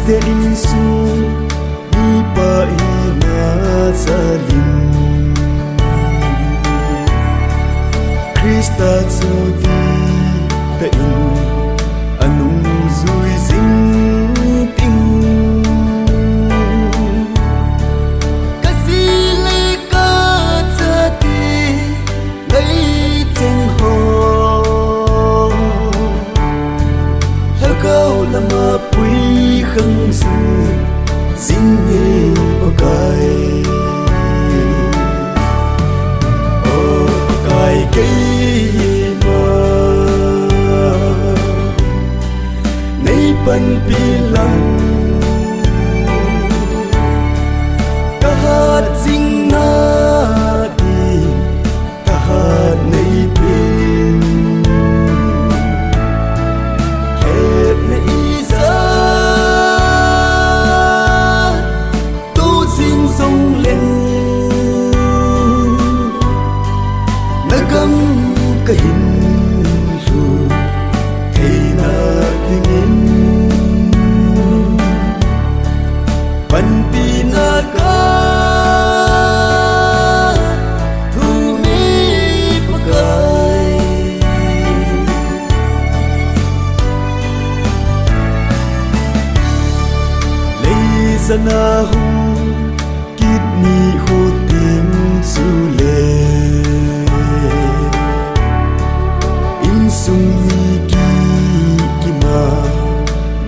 te insu ni pa ina salim Krista zudi te in anung zui zing ting kasi le ka chati ngai cheng ho hagau lama pui khang su zing ni bakai o kai ke ban bilang kahat sing na di kahat nei pin khet na isa tu sing song len nagam kahin su thei na tingin ban pinaga thu mi pakai lei sana hu kit ni hu tim su le in sung mi ki ma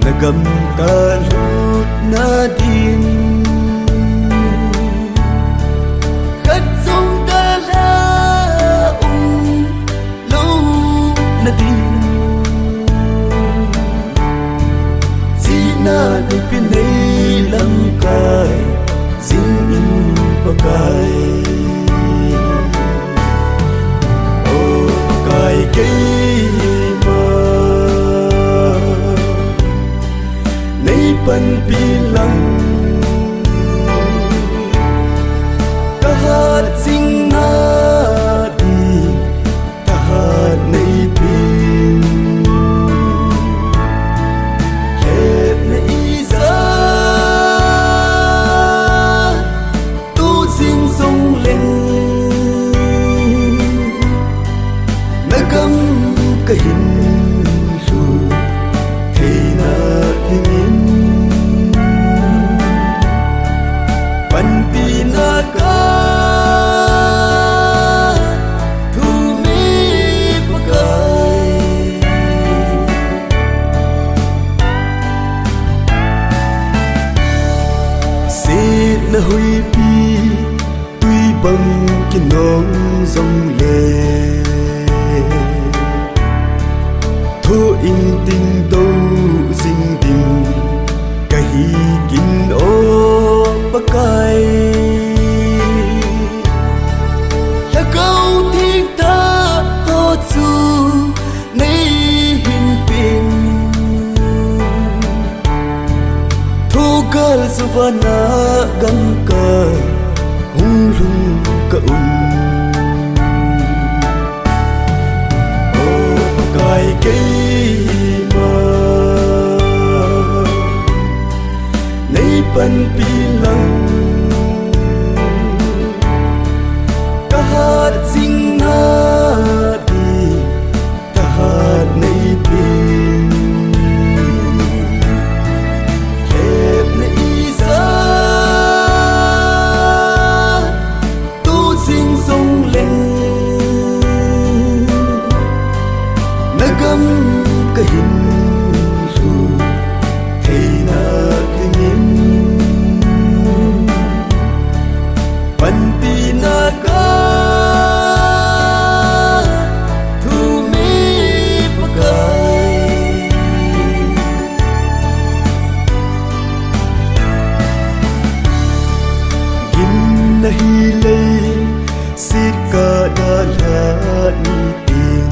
nagam kalut na din khát sông ta la lâu na din si na đi pin nei lam kai zing in pakai o kai ke ban bilang kahat sing na di kahat nei pin khet na isa tu sing song len nagam kahin su thei na tingin ban pinaga thu mi pakai se na hui pi tui bang kinong zong le thu in ting do sing ding kahi kin o pakai la câu thiên ta ho chu nei hin pin thu gal savana gam ka hung lung ka o pakai ke ma nei ban bilang kahat sing na di kahat nei pin khet na isa tu sing song len nagam kahin su thei na tingin ban pinaga thu mi pakai gin na hi lei sit ka da la ni tin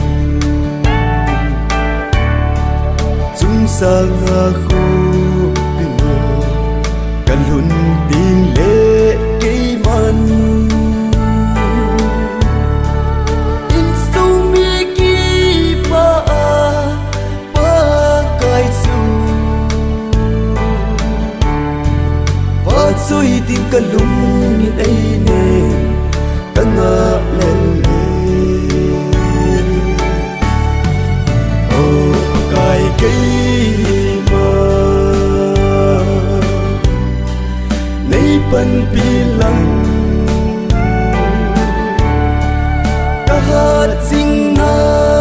chung sa nga khu pino kalun tin le ke man in so mi ki pa kai su xuôi tim cả lung nhìn ấy nè cả ngã lên ô cài cây mà nay bần pi lăng ta hát sinh na